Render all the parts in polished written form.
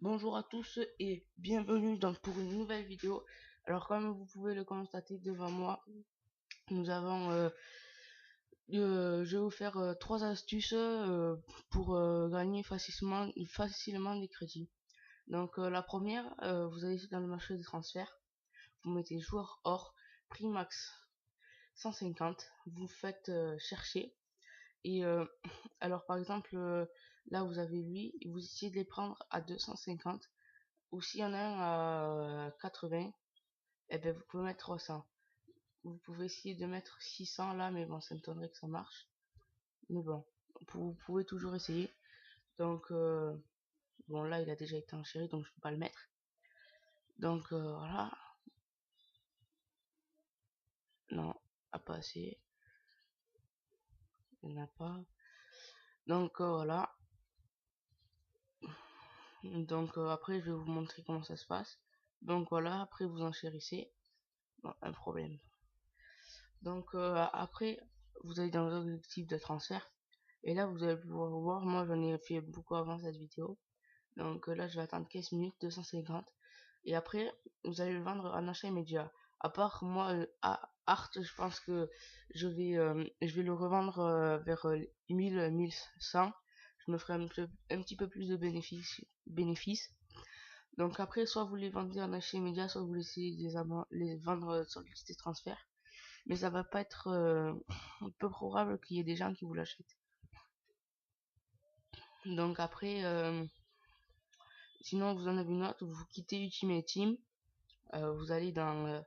Bonjour à tous et bienvenue pour une nouvelle vidéo. Alors comme vous pouvez le constater devant moi, nous avons je vais vous faire trois astuces pour gagner facilement des crédits. Donc la première, vous allez dans le marché des transferts, vous mettez joueur or, prix max 150, vous faites chercher et alors par exemple là vous avez lui, vous essayez de les prendre à 250. Ou s'il y en a un à 80, eh ben vous pouvez mettre 300. Vous pouvez essayer de mettre 600 là, mais bon, ça m'étonnerait que ça marche. Mais bon, vous pouvez toujours essayer. Donc, bon, là, il a déjà été enchéri, donc je peux pas le mettre. Donc, voilà. Non, pas assez. Il n'y en a pas. Donc, voilà. Donc, après, je vais vous montrer comment ça se passe. Donc, voilà, après, vous enchérissez. Bon, un problème. Donc, après, vous allez dans l'objectif de transfert. Et là, vous allez pouvoir voir, moi j'en ai fait beaucoup avant cette vidéo. Donc là, je vais attendre 15 minutes, 250. Et après, vous allez le vendre en achat immédiat. À part moi, à Art, je pense que je vais le revendre vers 1000, 1100. Je me ferai un petit peu plus de bénéfices. Donc après, soit vous les vendez en achat immédiat, soit vous laissez les vendre sur le site de transfert. Mais ça va pas être peu probable qu'il y ait des gens qui vous l'achètent. Donc après, sinon vous en avez une autre, vous quittez Ultimate Team, vous allez dans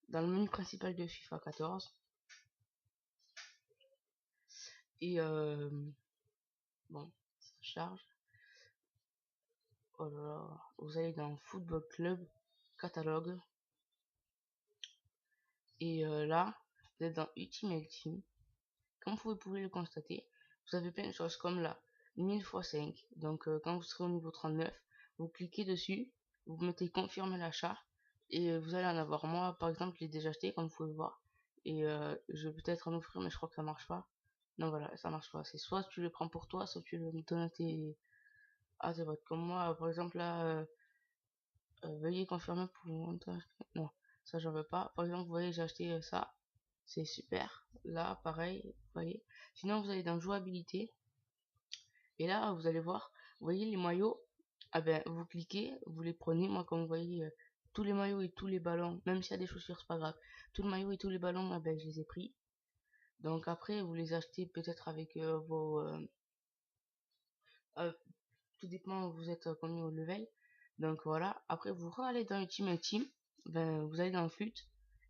le menu principal de FIFA 14 et bon, ça charge. Oh là là, vous allez dans Football Club catalogue et là vous êtes dans Ultimate Team. Comme vous pouvez le constater, vous avez plein de choses comme là 1000 x 5. Donc quand vous serez au niveau 39, vous cliquez dessus, vous mettez confirmer l'achat et vous allez en avoir. Moi par exemple, je l'ai déjà acheté comme vous pouvez voir et je vais peut-être en offrir, mais je crois que ça marche pas. Non, voilà, ça marche pas. C'est soit tu le prends pour toi, soit tu le donnes à tes potes. Comme moi par exemple là, veuillez confirmer pour non, ça j'en veux pas. Par exemple, vous voyez, j'ai acheté ça, c'est super. Là pareil, vous voyez. Sinon vous allez dans jouabilité et là vous allez voir, vous voyez les maillots. Ah ben vous cliquez, vous les prenez. Moi comme vous voyez, tous les maillots et tous les ballons, même s'il y a des chaussures c'est pas grave, tout le maillot et tous les ballons, ah ben je les ai pris. Donc après vous les achetez peut-être avec euh, tout dépend où vous êtes combien au level. Donc voilà, après vous allez dans Ultimate Team, ben vous allez dans le FUT.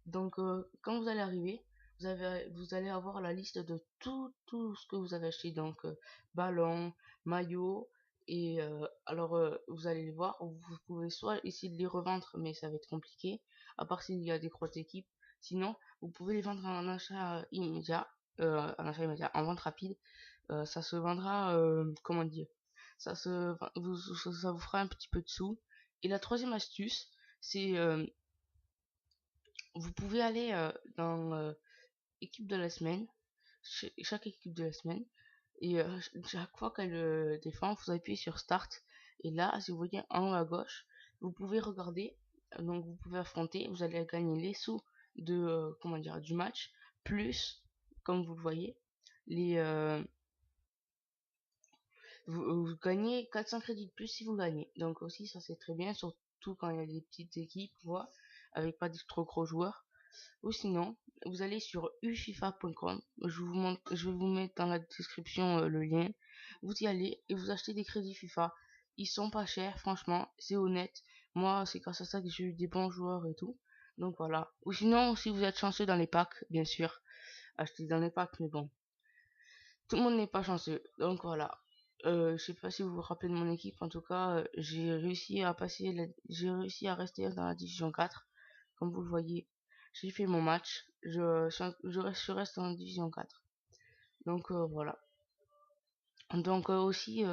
Donc quand vous allez arriver, vous allez avoir la liste de tout ce que vous avez acheté. Donc ballon, maillot, et alors vous allez les voir. Vous pouvez soit essayer de les revendre, mais ça va être compliqué, à part s'il y a des grosses équipes. Sinon, vous pouvez les vendre en achat immédiat, en vente rapide. Ça se vendra, comment dire, ça vous fera un petit peu de sous. Et la troisième astuce, c'est vous pouvez aller dans équipe de la semaine, chaque équipe de la semaine, et chaque fois qu'elle défend, vous appuyez sur Start. Et là, si vous voyez en haut à gauche, vous pouvez regarder, donc vous pouvez affronter, vous allez gagner les sous de, comment dire, du match, plus, comme vous le voyez, les, vous gagnez 400 crédits de plus si vous gagnez. Donc aussi, ça c'est très bien, surtout quand il y a des petites équipes, voire avec pas de trop gros joueurs. Ou sinon, vous allez sur ufifa.com. Je vais vous mettre dans la description le lien. Vous y allez et vous achetez des crédits FIFA. Ils sont pas chers, franchement, c'est honnête. Moi, c'est grâce à ça que j'ai eu des bons joueurs et tout. Donc voilà. Ou sinon, si vous êtes chanceux dans les packs, bien sûr, achetez dans les packs, mais bon, tout le monde n'est pas chanceux. Donc voilà. Je sais pas si vous vous rappelez de mon équipe. En tout cas, j'ai réussi à rester dans la division 4. Comme vous le voyez, j'ai fait mon match. Je reste en division 4. Donc voilà. Donc aussi,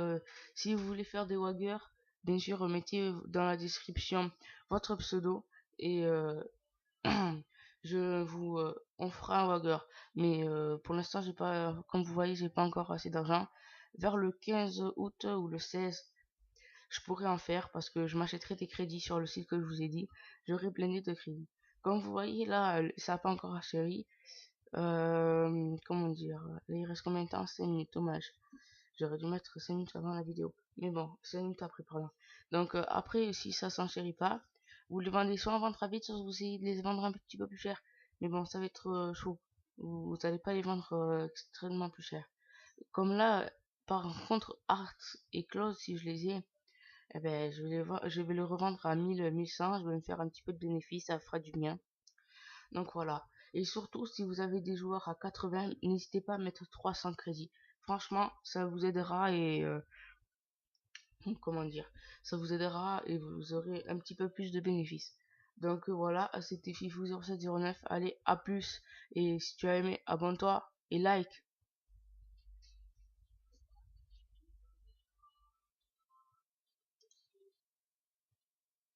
si vous voulez faire des wagers, bien sûr, mettez dans la description votre pseudo et on fera un wagger. Mais pour l'instant, j'ai pas, comme vous voyez, j'ai pas encore assez d'argent. Vers le 15 août ou le 16, je pourrais en faire parce que je m'achèterai des crédits sur le site que je vous ai dit. J'aurai blindé de crédits. Comme vous voyez là, ça n'a pas encore achéri. Comment dire? Là, il reste combien de temps? 5 minutes, dommage. J'aurais dû mettre 5 minutes avant la vidéo. Mais bon, 5 minutes après, pardon. Donc après, si ça s'enchérit pas, vous les vendez soit en vente rapide, soit vous essayez de les vendre un petit peu plus cher. Mais bon, ça va être chaud. Vous n'allez pas les vendre extrêmement plus cher. Comme là, par contre, Art et Close, si je les ai, eh ben, je vais les revendre à 1000, 1100. Je vais me faire un petit peu de bénéfice, ça fera du bien. Donc voilà. Et surtout, si vous avez des joueurs à 80, n'hésitez pas à mettre 300 crédits. Franchement, ça vous aidera et comment dire, ça vous aidera et vous aurez un petit peu plus de bénéfices. Donc voilà, c'était Fifou0709. Allez, à plus. Et si tu as aimé, abonne-toi et like.